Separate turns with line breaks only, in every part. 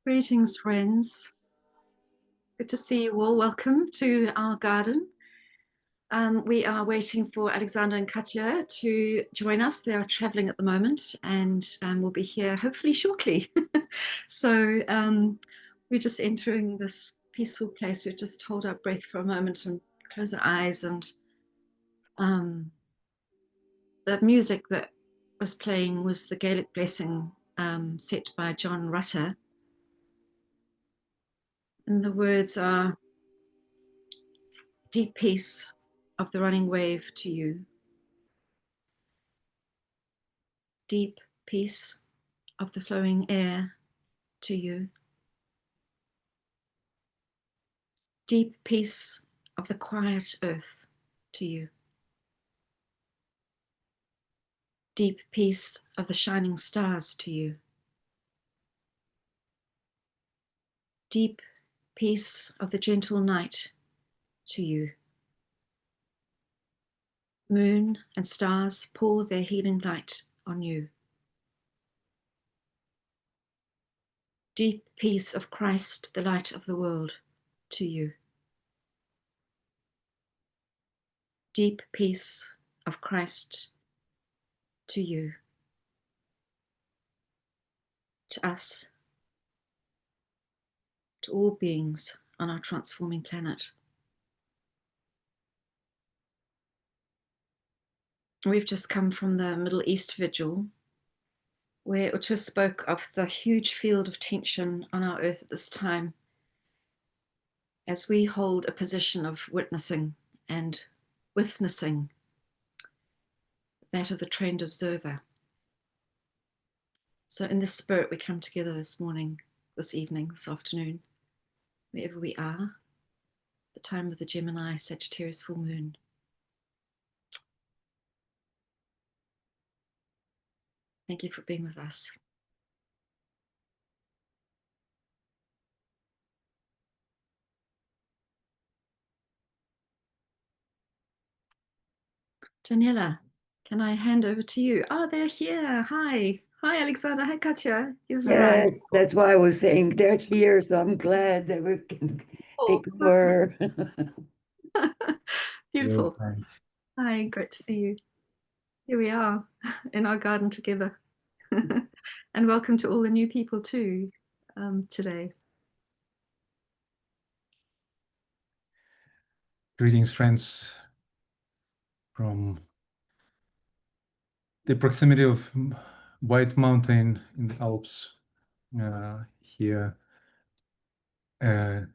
Greetings, friends. Good to see you all. Welcome to our garden. We are waiting for Alexander and Katya to join us. They are traveling at the moment and will be here hopefully shortly. So we're just entering this peaceful place. We just hold our breath for a moment and close our eyes. And the music that was playing was the Gaelic Blessing set by John Rutter. And the words are, "Deep peace of the running wave to you. Deep peace of the flowing air to you. Deep peace of the quiet earth to you. Deep peace of the shining stars to you. Deep peace of the gentle night to you. Moon and stars pour their healing light on you. Deep peace of Christ, the light of the world, to you. Deep peace of Christ to you. To us, to all beings on our transforming planet. We've just come from the Middle East Vigil, where Uta spoke of the huge field of tension on our earth at this time, as we hold a position of witnessing and witnessing, that of the trained observer. So in this spirit, we come together this morning, this evening, this afternoon, wherever we are, the time of the Gemini Sagittarius full moon. Thank you for being with us. Daniela, can I hand over to you? Oh, they're here. Hi. Hi, Alexander. Hi, Katya. You've arrived.
Yes, that's why I was saying they're here, so I'm glad that we can take over.
Beautiful.
Very nice.
Hi, great to see you. Here we are in our garden together. And welcome to all the new people too today.
Greetings, friends, from the proximity of White Mountain in the Alps. Here, a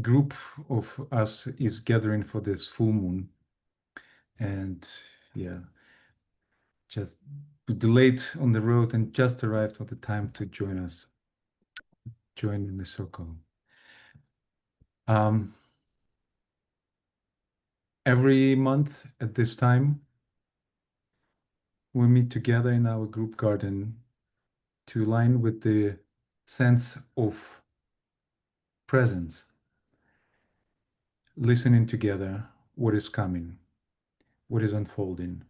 group of us is gathering for this full moon, and yeah, just delayed on the road and just arrived at the time to join us, join in the circle. Every month at this time, we meet together in our group garden to align with the sense of presence, listening together what is coming, what is unfolding.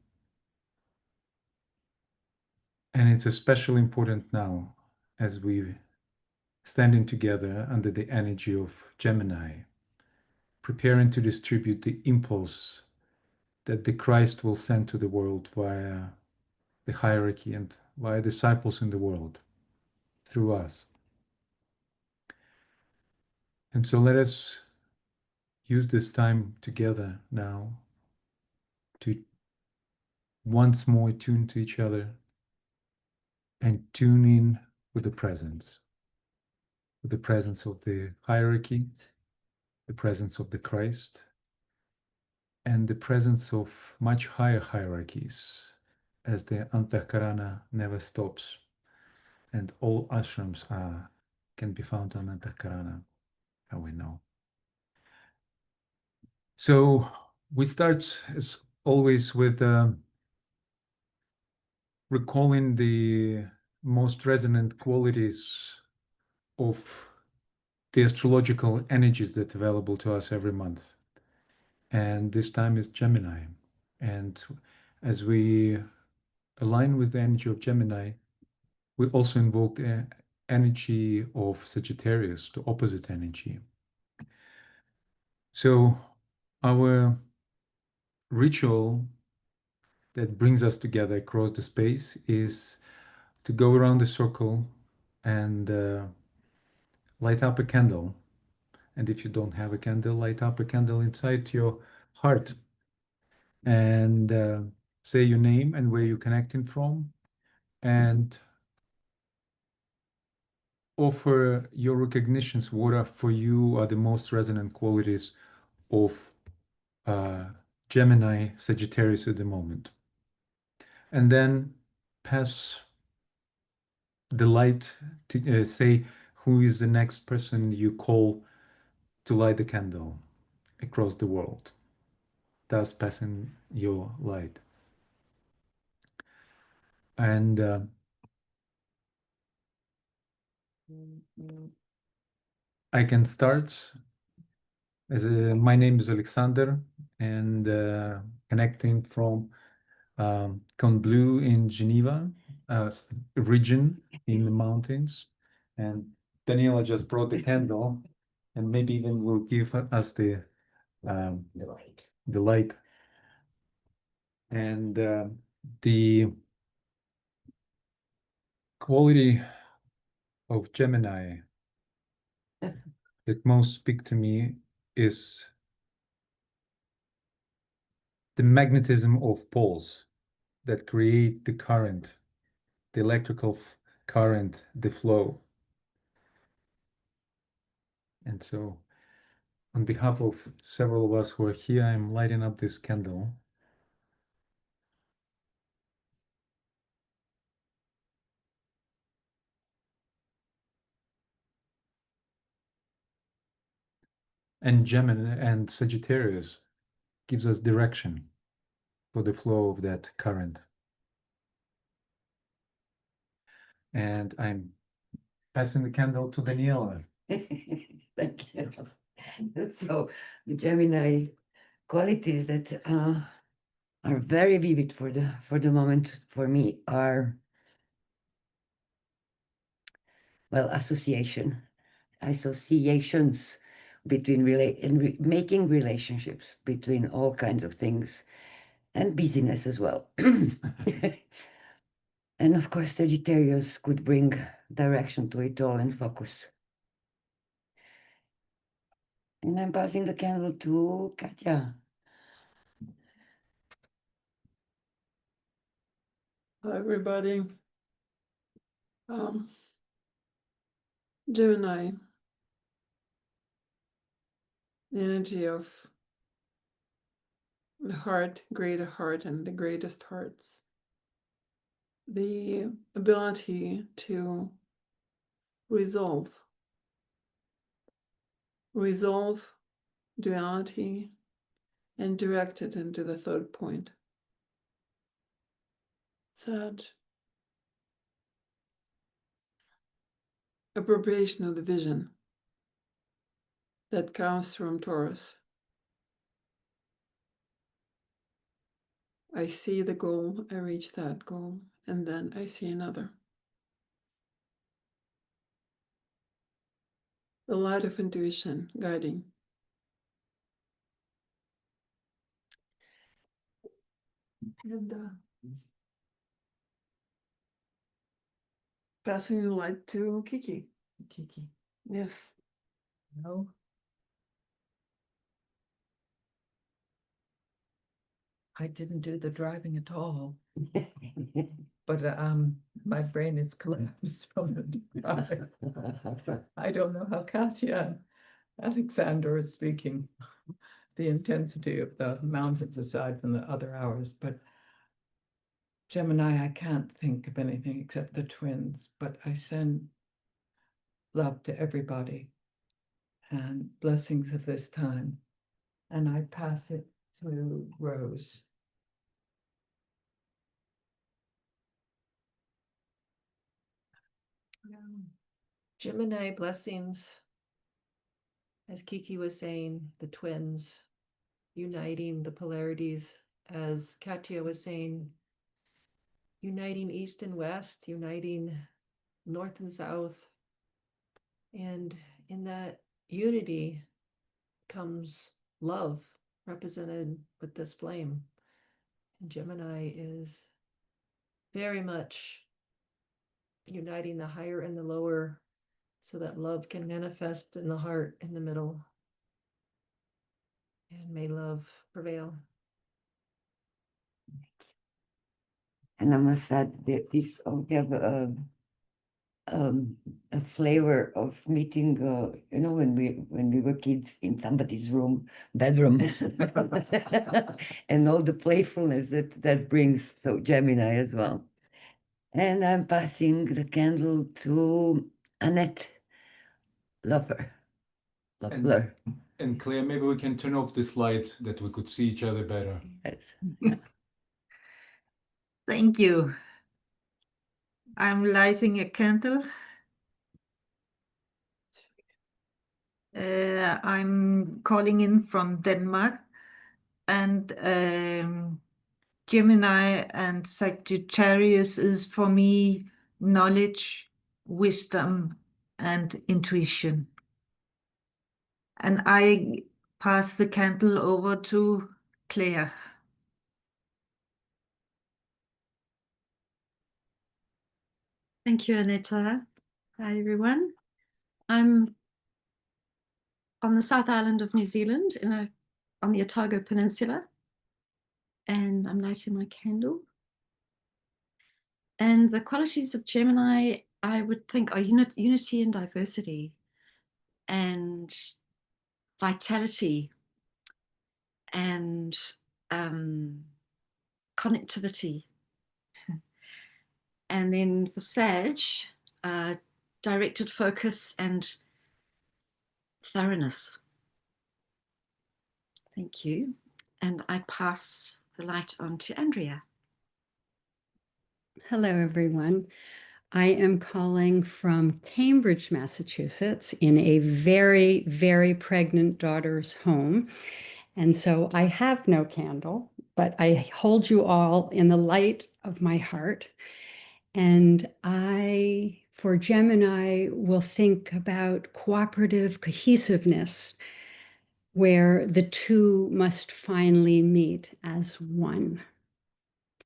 And it's especially important now as we standing together under the energy of Gemini, preparing to distribute the impulse that the Christ will send to the world via the hierarchy and via disciples in the world through us. And so let us use this time together now to once more tune to each other and tune in with the presence of the hierarchy, the presence of the Christ, and the presence of much higher hierarchies, as the Antahkarana never stops, and all ashrams can be found on Antahkarana, how we know. So we start, as always, with recalling the most resonant qualities of the astrological energies that are available to us every month. And this time is Gemini. And as we align with the energy of Gemini, we also invoke the energy of Sagittarius, the opposite energy. So our ritual that brings us together across the space is to go around the circle and light up a candle. And if you don't have a candle, light up a candle inside your heart and say your name and where you're connecting from, and offer your recognitions. What are for you are the most resonant qualities of Gemini, Sagittarius at the moment. And then pass the light to say who is the next person you call to light the candle across the world, thus passing your light. And I can start. My name is Alexander, and connecting from Combloux in Geneva, region in the mountains. And Daniela just brought the candle, and maybe even will give us the light. The light. And the quality of Gemini that most speak to me is the magnetism of poles that create the current, the electrical current, the flow. And so on behalf of several of us who are here, I'm lighting up this candle. And Gemini and Sagittarius gives us direction for the flow of that current. And I'm passing the candle to Daniela.
Thank you. So the Gemini qualities that are very vivid for the moment for me are, well, associations between making relationships between all kinds of things, and busyness as well. And of course, Sagittarius could bring direction to it all and focus. And I'm passing the candle to Katya.
Hi, everybody. Gemini, the energy of the heart, greater heart, and the greatest hearts. The ability to resolve duality and direct it into the third point. Sag, appropriation of the vision that comes from Taurus. I see the goal, I reach that goal, and then I see another. The light of intuition guiding. And passing the light to Kiki.
Kiki.
Yes.
No.
I didn't do the driving at all, but my brain is collapsed from the drive. I don't know how Katya and Alexander are speaking, the intensity of the mountains aside from the other hours, but Gemini, I can't think of anything except the twins, but I send love to everybody and blessings of this time. And I pass it to Rose.
Gemini blessings, as Kiki was saying, the twins uniting the polarities, as Katya was saying, uniting east and west, uniting north and south. And in that unity comes love, represented with this flame. And Gemini is very much uniting the higher and the lower so that love can manifest in the heart in the middle. And may love prevail.
And I must add that this we have a flavor of meeting, you know, when we were kids in somebody's bedroom, and all the playfulness that brings. So Gemini as well. And I'm passing the candle to Annette Loeffler.
And Claire, maybe we can turn off this light that we could see each other better.
Yes.
Thank you. I'm lighting a candle. I'm calling in from Denmark, and Gemini and Sagittarius is for me knowledge, wisdom, and intuition. And I pass the candle over to Claire.
Thank you, Anita. Hi, everyone. I'm on the South Island of New Zealand, on the Otago Peninsula, and I'm lighting my candle. And the qualities of Gemini, I would think, are unity and diversity, and vitality, and connectivity. And then for Sag, directed focus and thoroughness. Thank you. And I pass the light on to Andrea.
Hello, everyone. I am calling from Cambridge, Massachusetts, in a very, very pregnant daughter's home. And so I have no candle, but I hold you all in the light of my heart. And I, for Gemini, will think about cooperative cohesiveness, where the two must finally meet as one.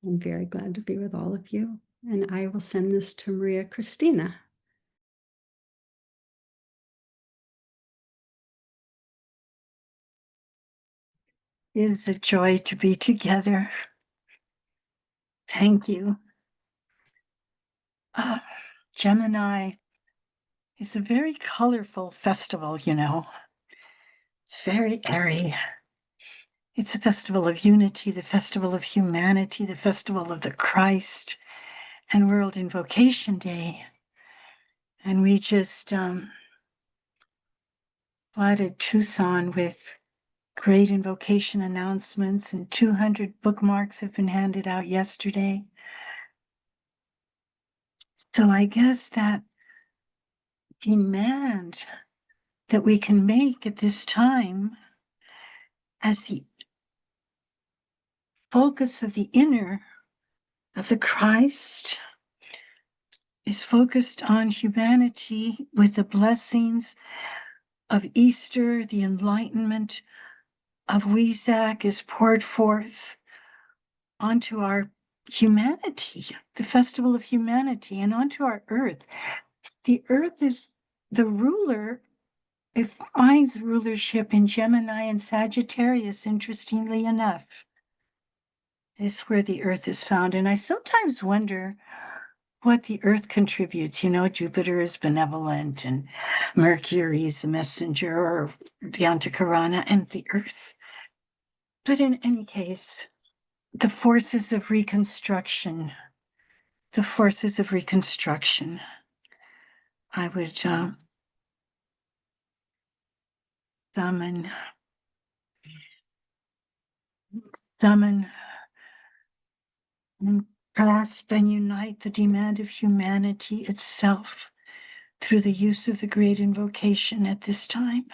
I'm very glad to be with all of you. And I will send this to Maria Christina.
It is a joy to be together. Thank you. Gemini is a very colorful festival, you know. It's very airy. It's a festival of unity, the festival of humanity, the festival of the Christ, and World Invocation Day. And we just flooded Tucson with great invocation announcements, and 200 bookmarks have been handed out yesterday. So I guess that demand that we can make at this time as the focus of the inner of the Christ is focused on humanity with the blessings of Easter. The enlightenment of Weizak is poured forth onto our humanity, the festival of humanity, and onto our earth. The earth is the ruler. It finds rulership in Gemini and Sagittarius, interestingly enough. is where the earth is found. And I sometimes wonder what the earth contributes. You know, Jupiter is benevolent and Mercury is a messenger, or the Antakarana, and the earth. But in any case, the forces of reconstruction, I would summon and grasp and unite the demand of humanity itself through the use of the great invocation at this time.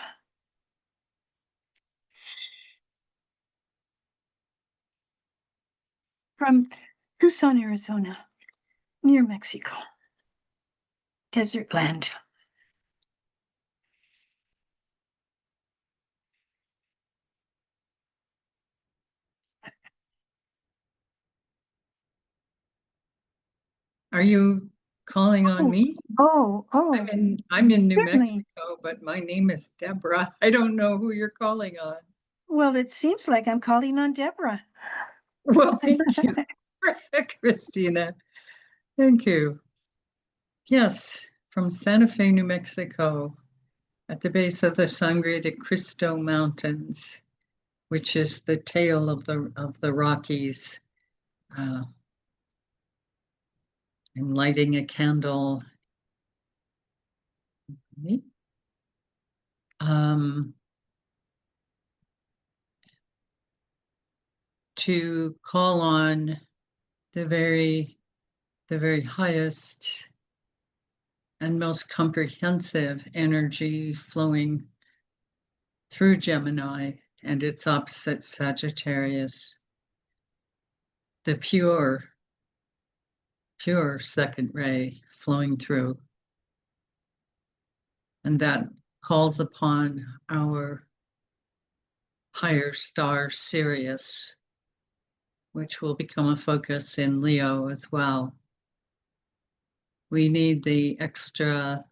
From Tucson, Arizona, near Mexico, desert land.
Are you calling on me?
Oh,
I'm in New
certainly.
Mexico, but my name is Deborah. I don't know who you're calling on.
Well, it seems like I'm calling on Deborah.
Well, thank you, Christina. Thank you. Yes, from Santa Fe, New Mexico, at the base of the Sangre de Cristo Mountains, which is the tail of the Rockies. I'm lighting a candle. To call on the very highest and most comprehensive energy flowing through Gemini and its opposite Sagittarius, the pure second ray flowing through. And that calls upon our higher star Sirius, which will become a focus in Leo as well. We need the extra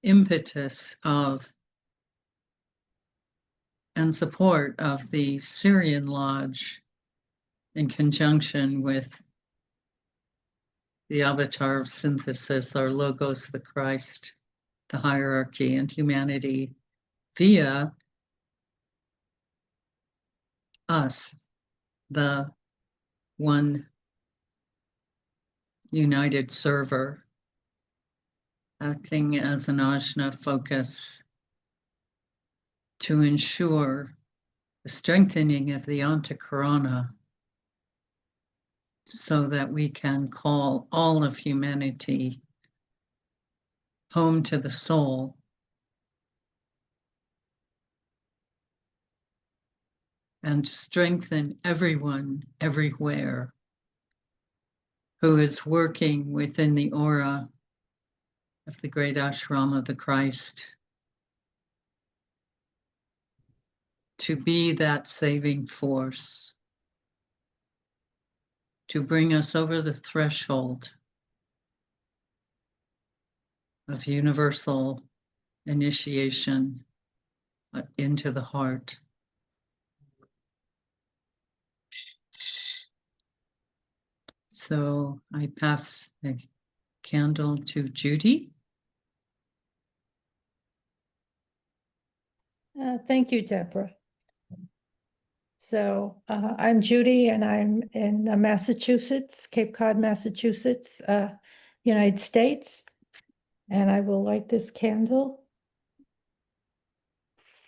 impetus of and support of the Syrian Lodge in conjunction with the avatar of synthesis, our Logos, the Christ, the hierarchy, and humanity via us, the one united server, acting as an ajna focus to ensure the strengthening of the Antakarana so that we can call all of humanity home to the soul. And strengthen everyone, everywhere, who is working within the aura of the great ashram of the Christ to be that saving force, to bring us over the threshold of universal initiation into the heart. So I pass the candle to Judy.
Thank you, Deborah. So I'm Judy, and I'm in Massachusetts, Cape Cod, Massachusetts, United States. And I will light this candle.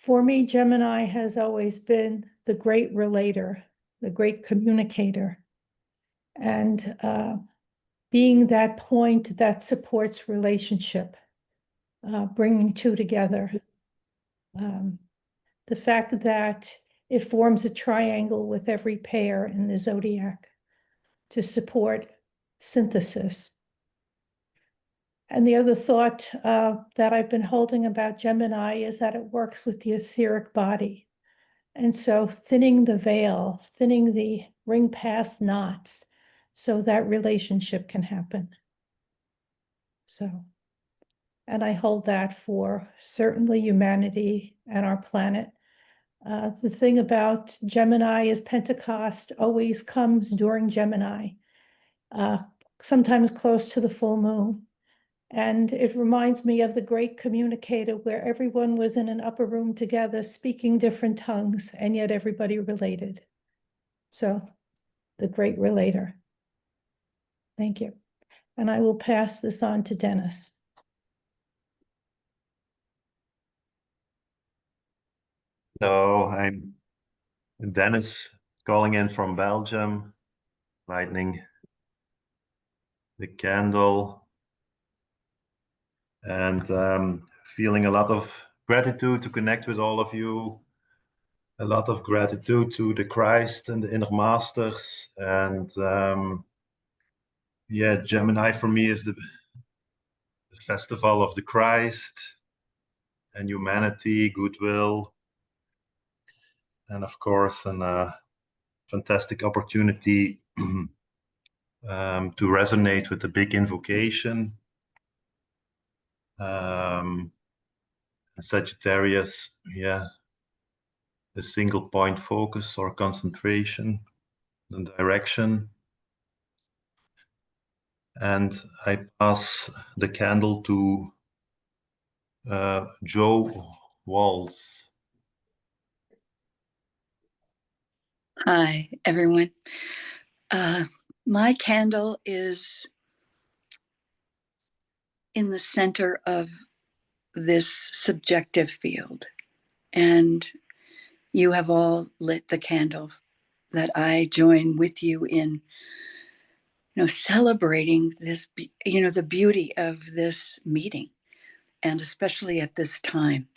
For me, Gemini has always been the great relator, the great communicator, and being that point that supports relationship, bringing two together. The fact that it forms a triangle with every pair in the zodiac to support synthesis. And the other thought that I've been holding about Gemini is that it works with the etheric body. And so thinning the veil, thinning the ring past knots so that relationship can happen. So, and I hold that for certainly humanity and our planet. The thing about Gemini is Pentecost always comes during Gemini, sometimes close to the full moon. And it reminds me of the great communicator where everyone was in an upper room together speaking different tongues, and yet everybody related. So the great relator. Thank you. And I will pass this on to Dennis.
Hello, I'm Dennis, calling in from Belgium, lighting the candle, and feeling a lot of gratitude to connect with all of you. A lot of gratitude to the Christ and the inner masters, and yeah, Gemini for me is the festival of the Christ and humanity, goodwill, and of course, a fantastic opportunity to resonate with the big invocation. Sagittarius, yeah, the single point focus or concentration, the direction. And I pass the candle to Joe Walls.
Hi, everyone. My candle is in the center of this subjective field, and you have all lit the candle that I join with you in, celebrating this, the beauty of this meeting, and especially at this time,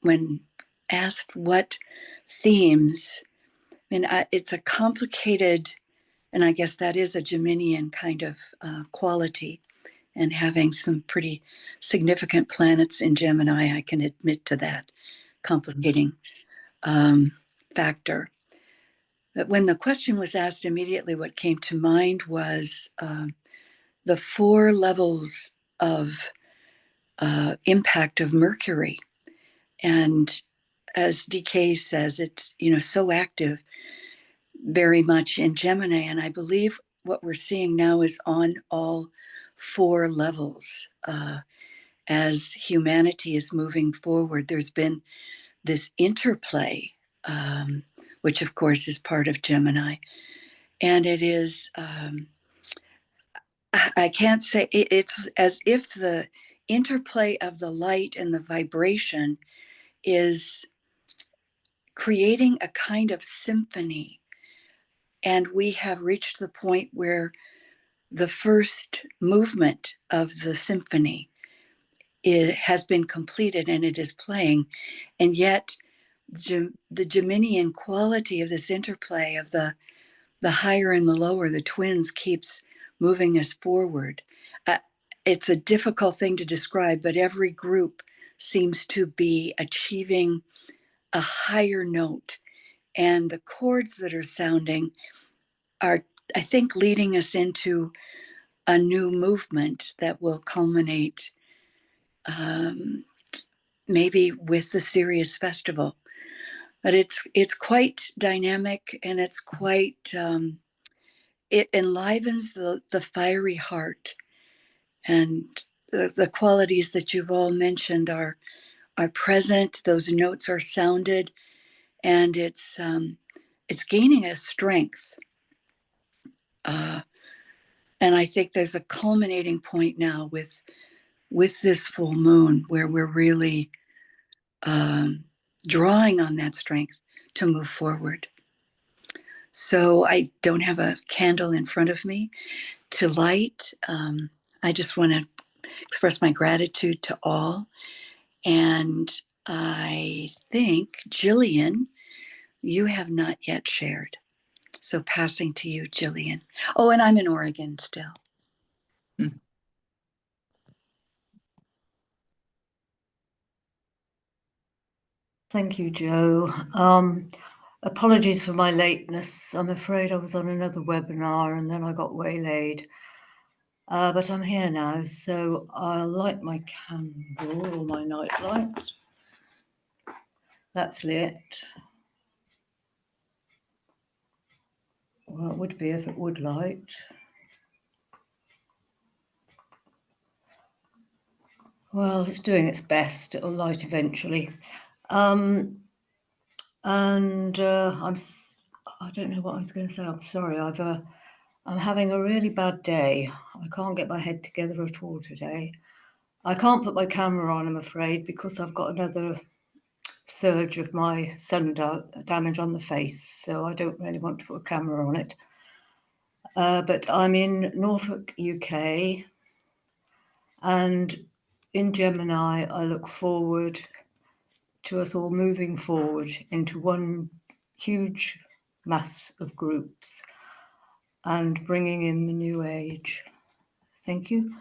when asked what themes, it's a complicated, and I guess that is a Geminian kind of quality, and having some pretty significant planets in Gemini, I can admit to that complicating factor. But when the question was asked, immediately what came to mind was the 4 levels of impact of Mercury. And as DK says, it's, so active very much in Gemini. And I believe what we're seeing now is on all 4 levels. As humanity is moving forward, there's been this interplay, which of course is part of Gemini. And it is, I can't say, it's as if the interplay of the light and the vibration is creating a kind of symphony. And we have reached the point where the first movement of the symphony has been completed and it is playing. And yet the Geminian quality of this interplay of the higher and the lower, the twins, keeps moving us forward. It's a difficult thing to describe, but every group seems to be achieving a higher note. And the chords that are sounding are, I think, leading us into a new movement that will culminate maybe with the Sirius Festival. But it's quite dynamic, and it's quite, it enlivens the fiery heart. And the qualities that you've all mentioned are present. Those notes are sounded, and it's gaining a strength. And I think there's a culminating point now with this full moon where we're really drawing on that strength to move forward. So I don't have a candle in front of me to light. I just want to express my gratitude to all. And I think, Jillian, you have not yet shared. So passing to you, Jillian. Oh, and I'm in Oregon still.
Thank you, Joe. Apologies for my lateness. I'm afraid I was on another webinar and then I got waylaid. But I'm here now, so I'll light my candle or my night light. That's lit. Well, it would be if it would light. Well, it's doing its best. It'll light eventually. And I don't know what I was going to say. I'm sorry. I'm having a really bad day. I can't get my head together at all today. I can't put my camera on, I'm afraid, because I've got another surge of my sun damage on the face. So I don't really want to put a camera on it. But I'm in Norfolk, UK. And in Gemini, I look forward to us all moving forward into one huge mass of groups and bringing in the new age. Thank you.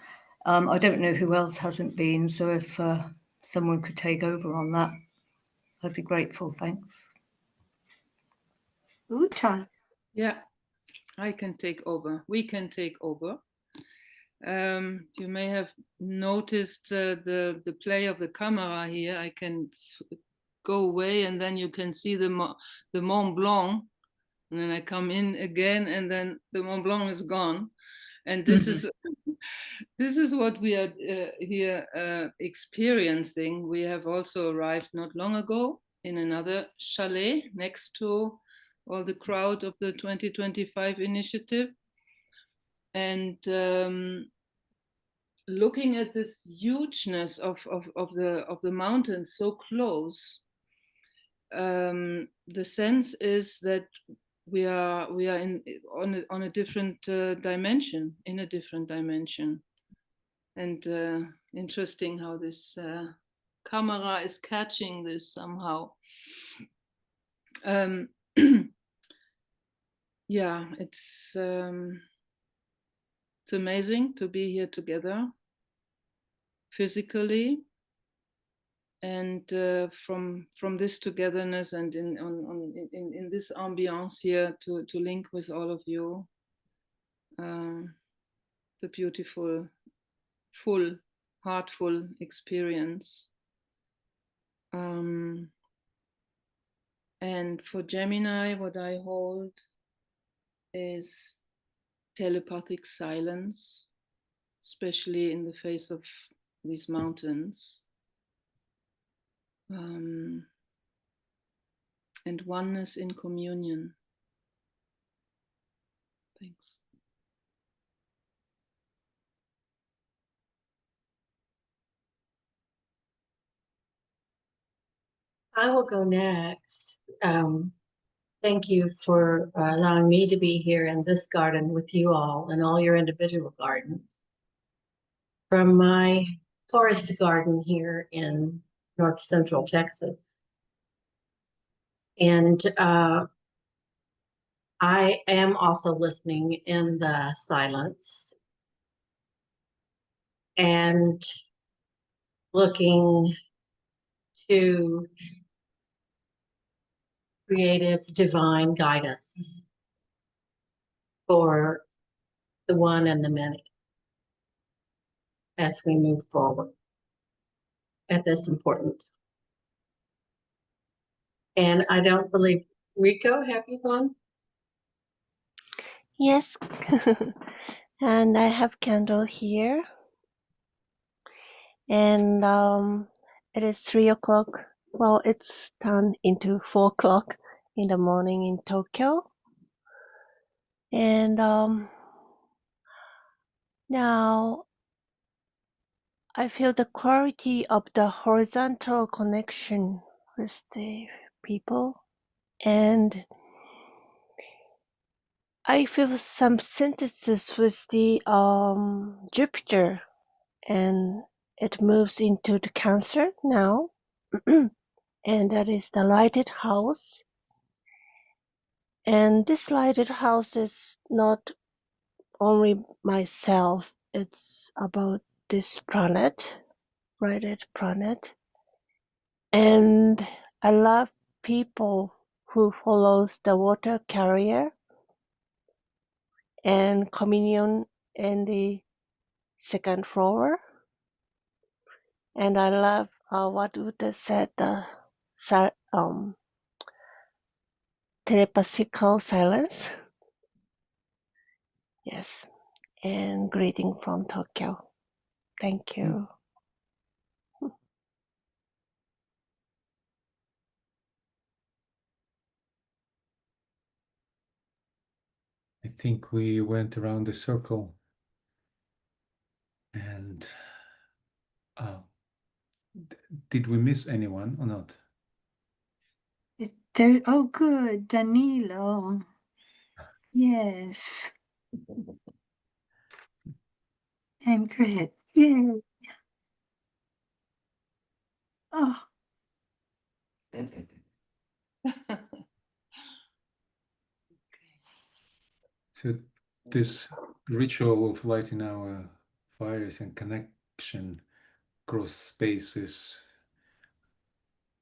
I don't know who else hasn't been, so if someone could take over on that, I'd be grateful. Thanks.
Uta.
Yeah, I can take over. We can take over. You may have noticed the play of the camera here. I can go away and then you can see the Mont Blanc, and then I come in again and then the Mont Blanc is gone. And this is this is what we are here experiencing. We have also arrived not long ago in another chalet next to all the crowd of the 2025 initiative. And looking at this hugeness of the mountains so close, the sense is that we are on a different dimension, in a different dimension. And interesting how this camera is catching this somehow. Yeah, it's amazing to be here together physically, and from this togetherness and in this ambiance here to link with all of you, the beautiful, full, heartful experience. And for Gemini, what I hold is telepathic silence, especially in the face of these mountains. And oneness in communion. Thanks.
I will go next. Thank you for allowing me to be here in this garden with you all and all your individual gardens. From my forest garden here in North Central Texas. And I am also listening in the silence and looking to creative divine guidance for the one and the many as we move forward at this important. And I don't believe, Rico, have you gone?
Yes, and I have candle here, and it is 3 o'clock. Well, it's turned into 4 o'clock in the morning in Tokyo, and now I feel the quality of the horizontal connection with the people, and I feel some synthesis with the Jupiter, and it moves into the Cancer now, and that is the lighted house. And this lighted house is not only myself, it's about this planet, lighted planet. And I love people who follows the water carrier and communion in the second floor. And I love what Uta said, telepathical silence. Yes, and greeting from Tokyo. Thank you.
I think we went around the circle and did we miss anyone or not?
There, oh, good, Danilo. Yes. And Grit. Yay. Oh.
So this ritual of lighting our fires and connection across spaces,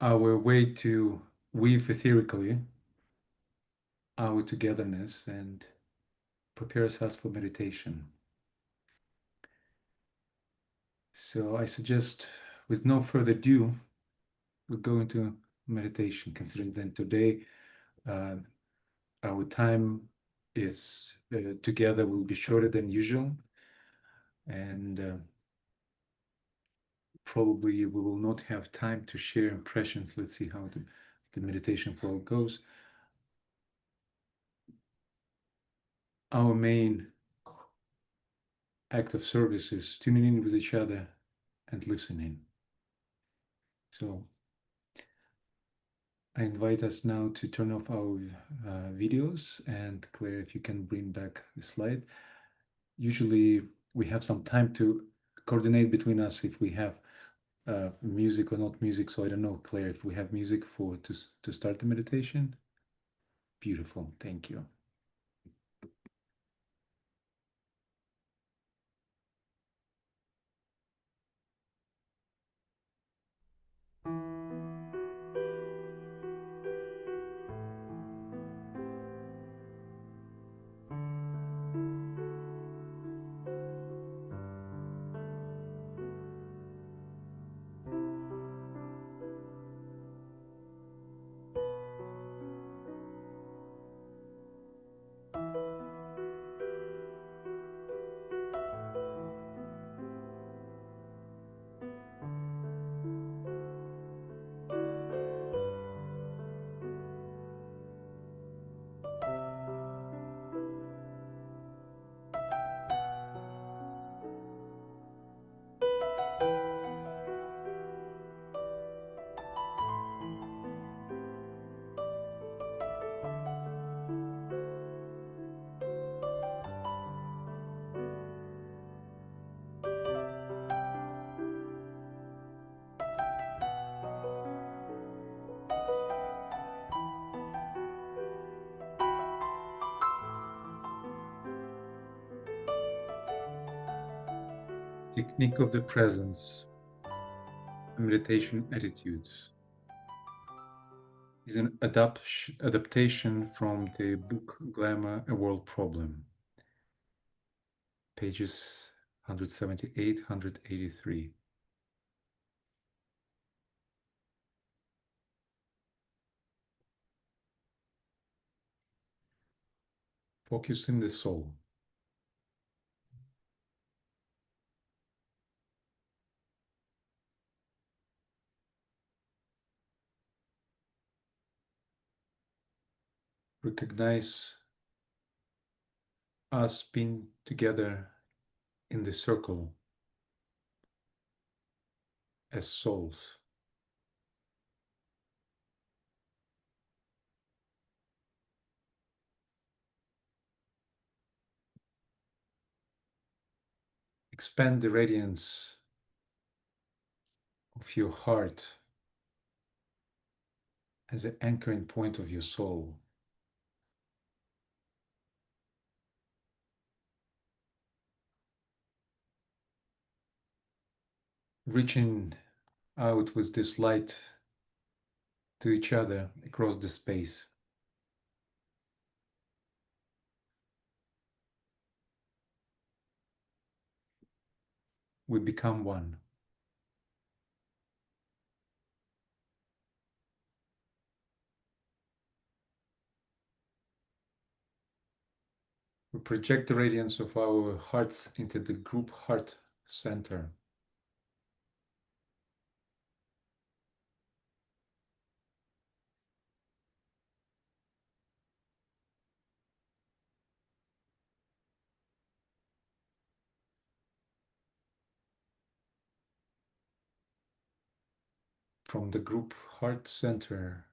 our way to weave etherically our togetherness and prepares us for meditation. So I suggest, with no further ado, we go into meditation, considering that today our time is together will be shorter than usual, and probably we will not have time to share impressions. Let's see how the meditation flow goes. Our main act of service is tuning in with each other and listening. So I invite us now to turn off our videos, and Claire, if you can bring back the slide. Usually we have some time to coordinate between us if we have music or not music. So I don't know, Claire, if we have music to start the meditation. Beautiful, thank you. Technique of the presence, meditation attitude, is an adaptation from the book Glamour, A World Problem, pages 178, 183. Focus in the soul. Recognize us being together in the circle as souls. Expand the radiance of your heart as an anchoring point of your soul. Reaching out with this light to each other across the space. We become one. We project the radiance of our hearts into the group heart center. From the group heart center,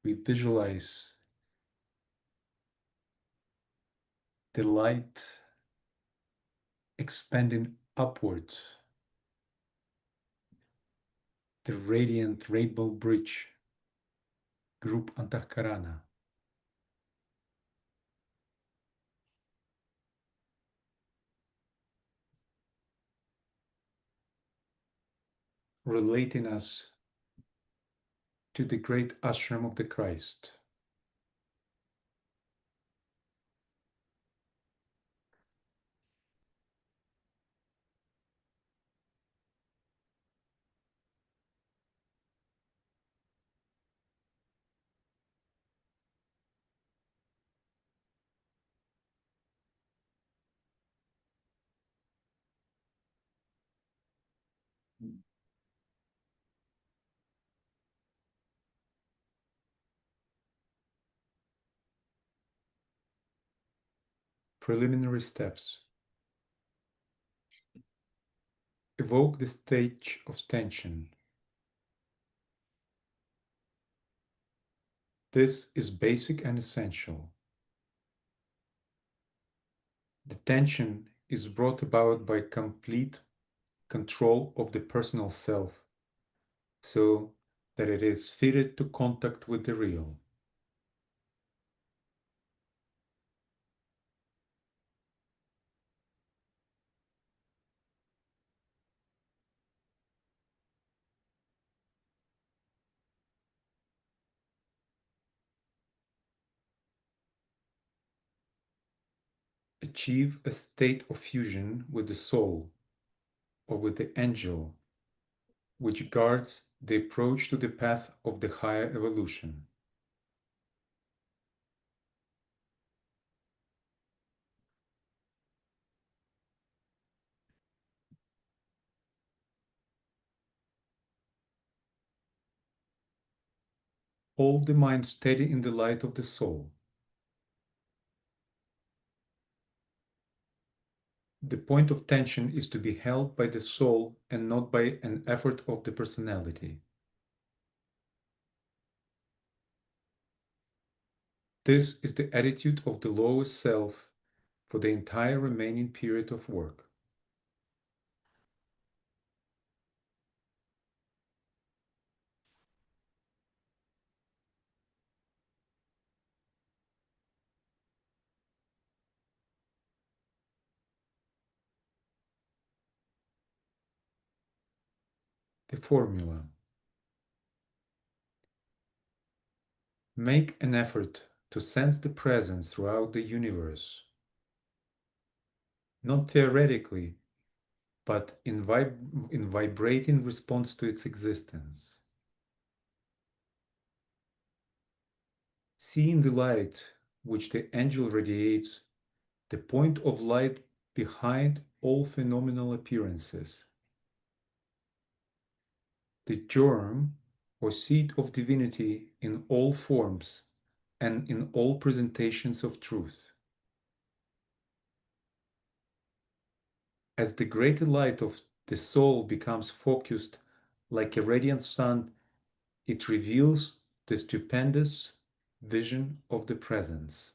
we visualize the light expanding upwards, the radiant rainbow bridge, group Antahkarana. Relating us to the great ashram of the Christ. Preliminary steps. Evoke the stage of tension. This is basic and essential. The tension is brought about by complete control of the personal self, so that it is fitted to contact with the real. Achieve a state of fusion with the soul or with the angel, which guards the approach to the path of the higher evolution. Hold the mind steady in the light of the soul. The point of tension is to be held by the soul and not by an effort of the personality. This is the attitude of the lowest self for the entire remaining period of work. The formula. Make an effort to sense the presence throughout the universe, not theoretically, but in vibrating response to its existence. See in the light which the angel radiates the point of light behind all phenomenal appearances. The germ or seed of divinity in all forms and in all presentations of truth. As the greater light of the soul becomes focused like a radiant sun, it reveals the stupendous vision of the presence.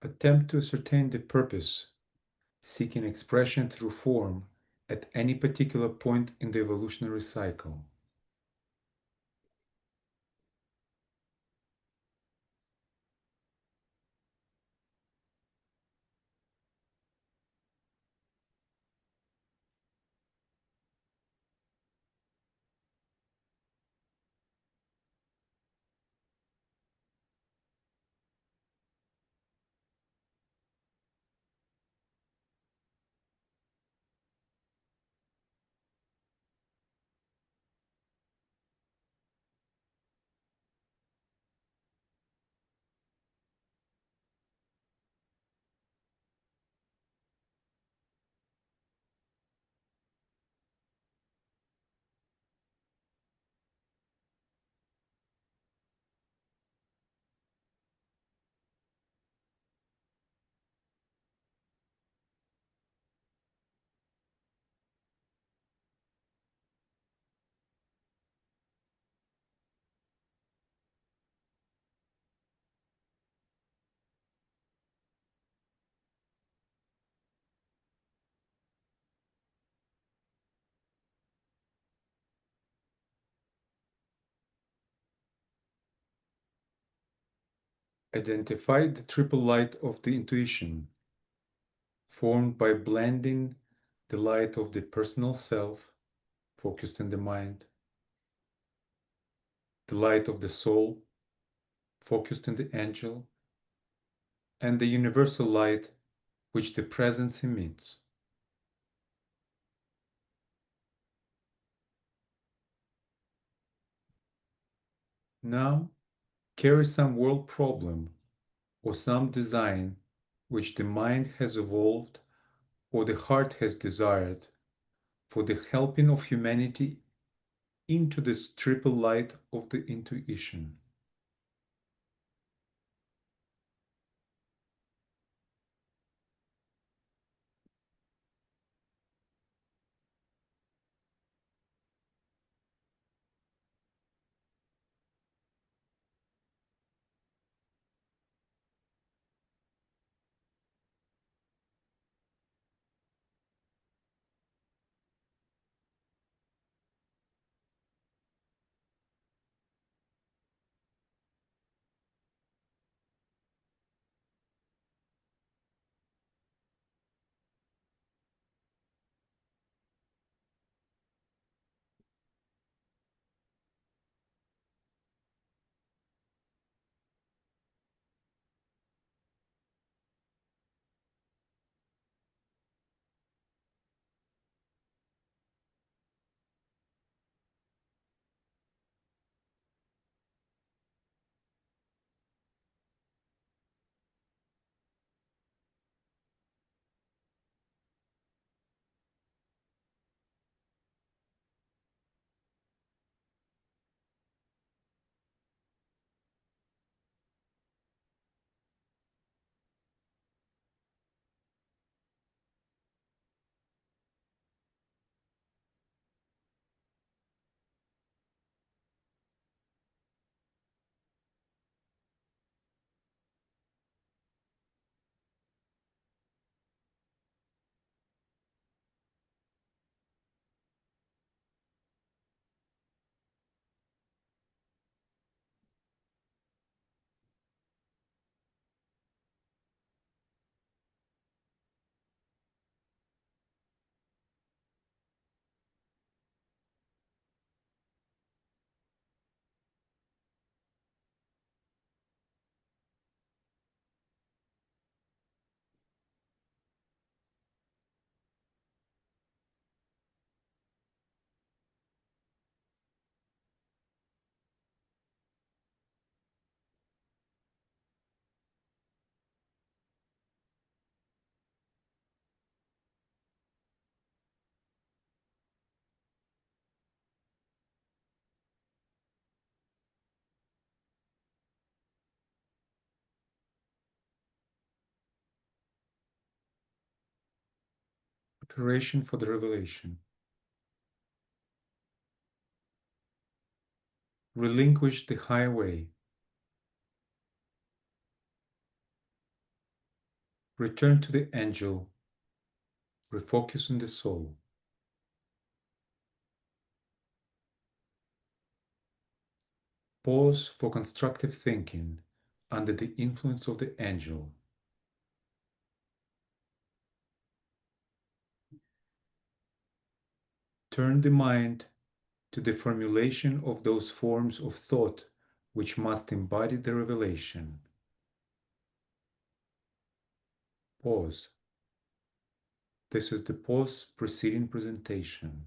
Attempt to ascertain the purpose, seeking expression through form at any particular point in the evolutionary cycle. Identify the triple light of the intuition, formed by blending the light of the personal self, focused in the mind, the light of the soul, focused in the angel, and the universal light which the presence emits. Now, carry some world problem or some design which the mind has evolved or the heart has desired for the helping of humanity into this triple light of the intuition. Preparation for the revelation. Relinquish the highway. Return to the angel. Refocus on the soul. Pause for constructive thinking under the influence of the angel. Turn the mind to the formulation of those forms of thought which must embody the revelation. Pause. This is the pause preceding presentation.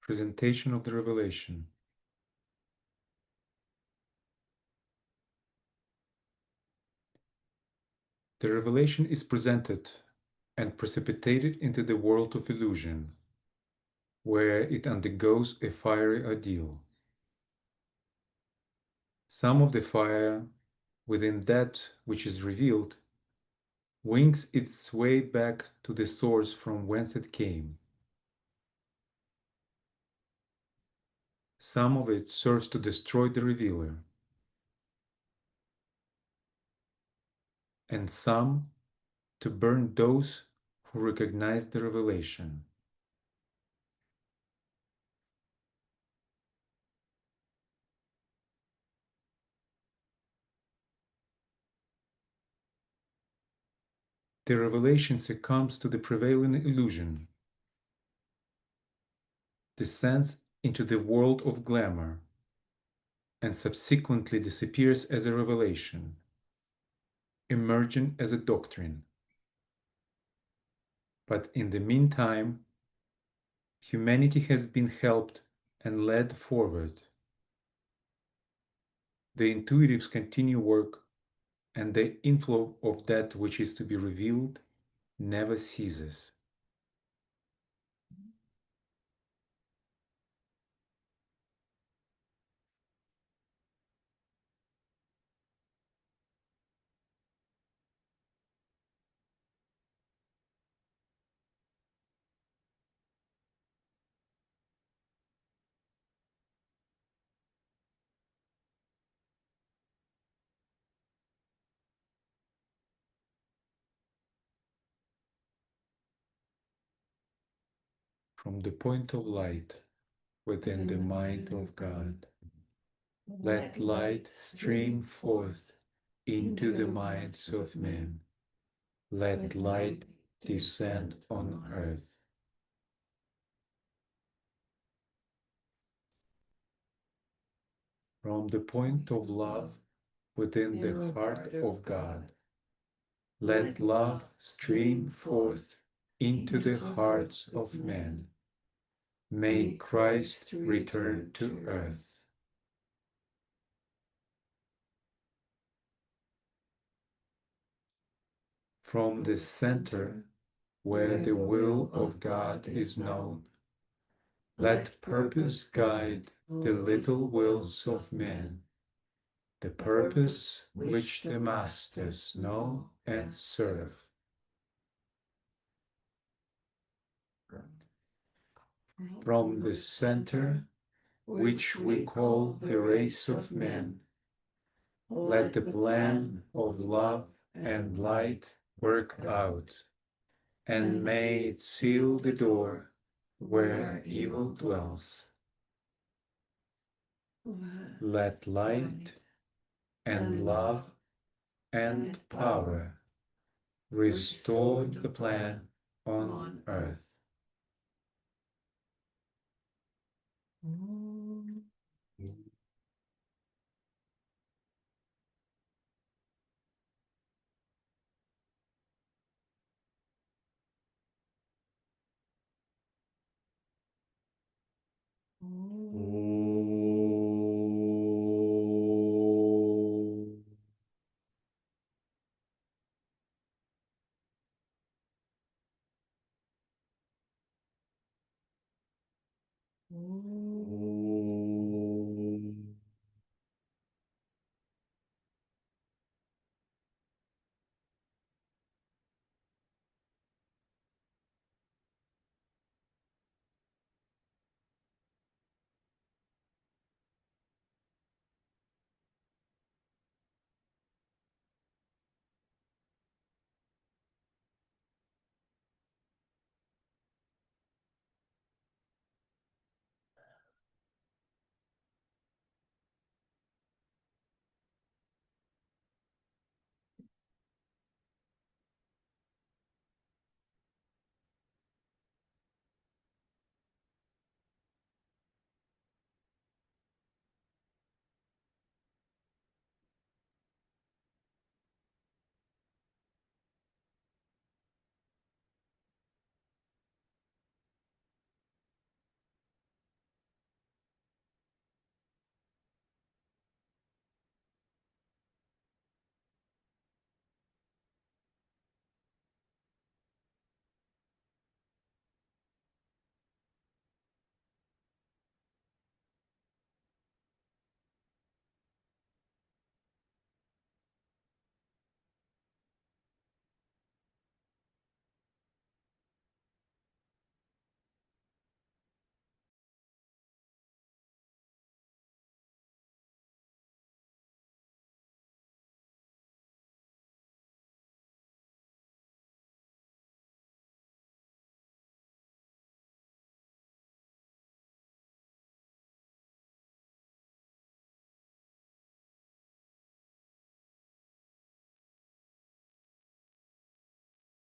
Presentation of the revelation. The revelation is presented and precipitated into the world of illusion, where it undergoes a fiery ordeal. Some of the fire within that which is revealed wings its way back to the source from whence it came. Some of it serves to destroy the revealer, and some to burn those who recognize the revelation. The revelation succumbs to the prevailing illusion, descends into the world of glamour, and subsequently disappears as a revelation, emerging as a doctrine. But in the meantime, humanity has been helped and led forward. The intuitives continue work, and the inflow of that which is to be revealed never ceases. From the point of light within the mind of God, let light stream forth into the minds of men. Let light descend on earth. From the point of love within the heart of God, let love stream forth into the hearts of men. May Christ return to earth. From the center, where the will of God is known, let purpose guide the little wills of men, the purpose which the masters know and serve. from the center, which we call the race of men. Let the plan of love and light work out, and may it seal the door where evil dwells. Let light and love and power restore the plan on earth.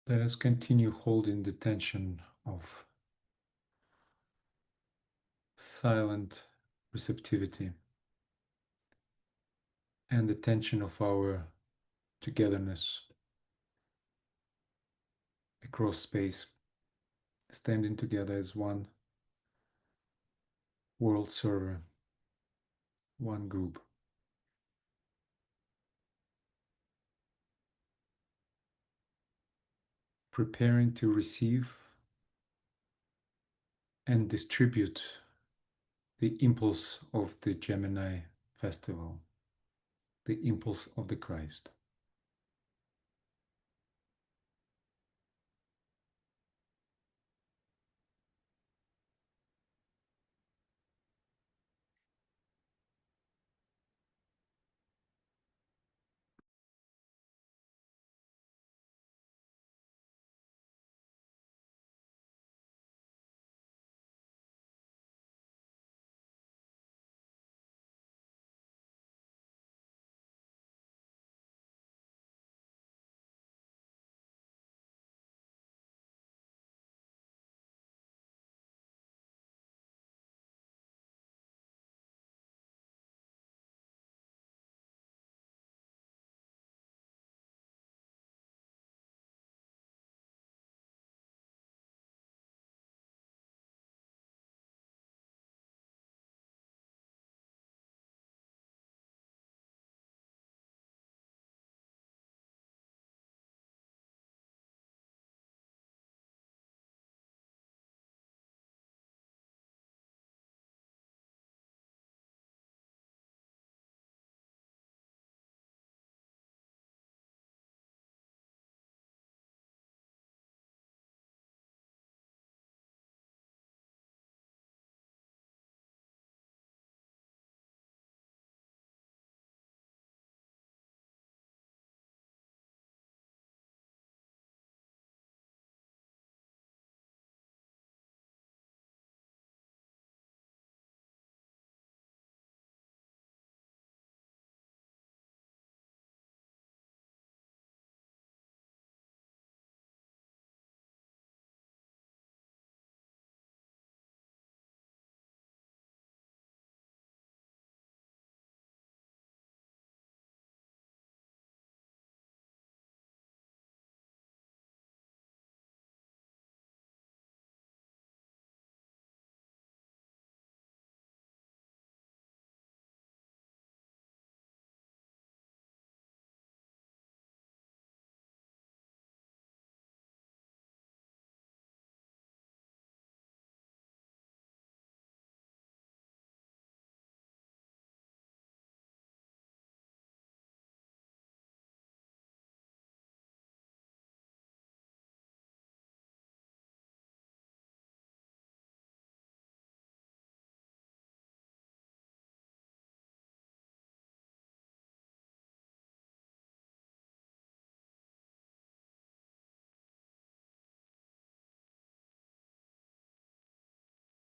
Let us continue holding the tension of silent receptivity and the tension of our togetherness across space, standing together as one world server, one group. Preparing to receive and distribute the impulse of the Gemini Festival, the impulse of the Christ.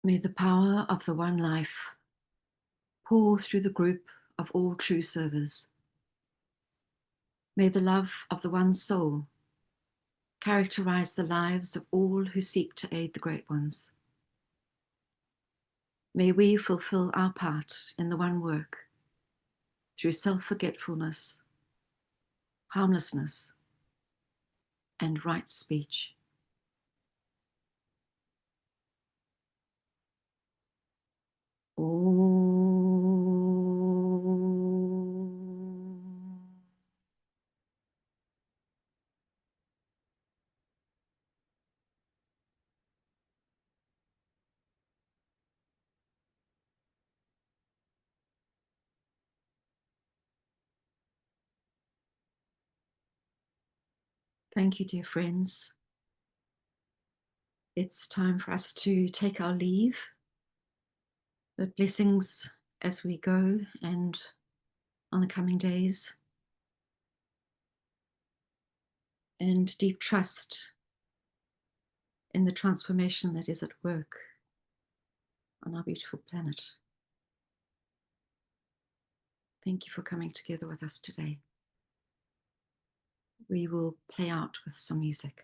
May the power of the one life pour through the group of all true servers. May the love of the one soul characterize the lives of all who seek to aid the great ones. May we fulfill our part in the one work through self-forgetfulness, harmlessness, and right speech. Thank you, dear friends. It's time for us to take our leave. The blessings as we go and on the coming days. And deep trust in the transformation that is at work on our beautiful planet. Thank you for coming together with us today. We will play out with some music.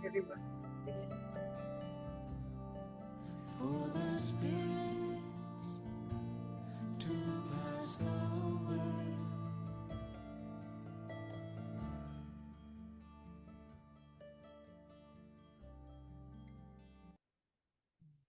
Everyone, this is for the spirit.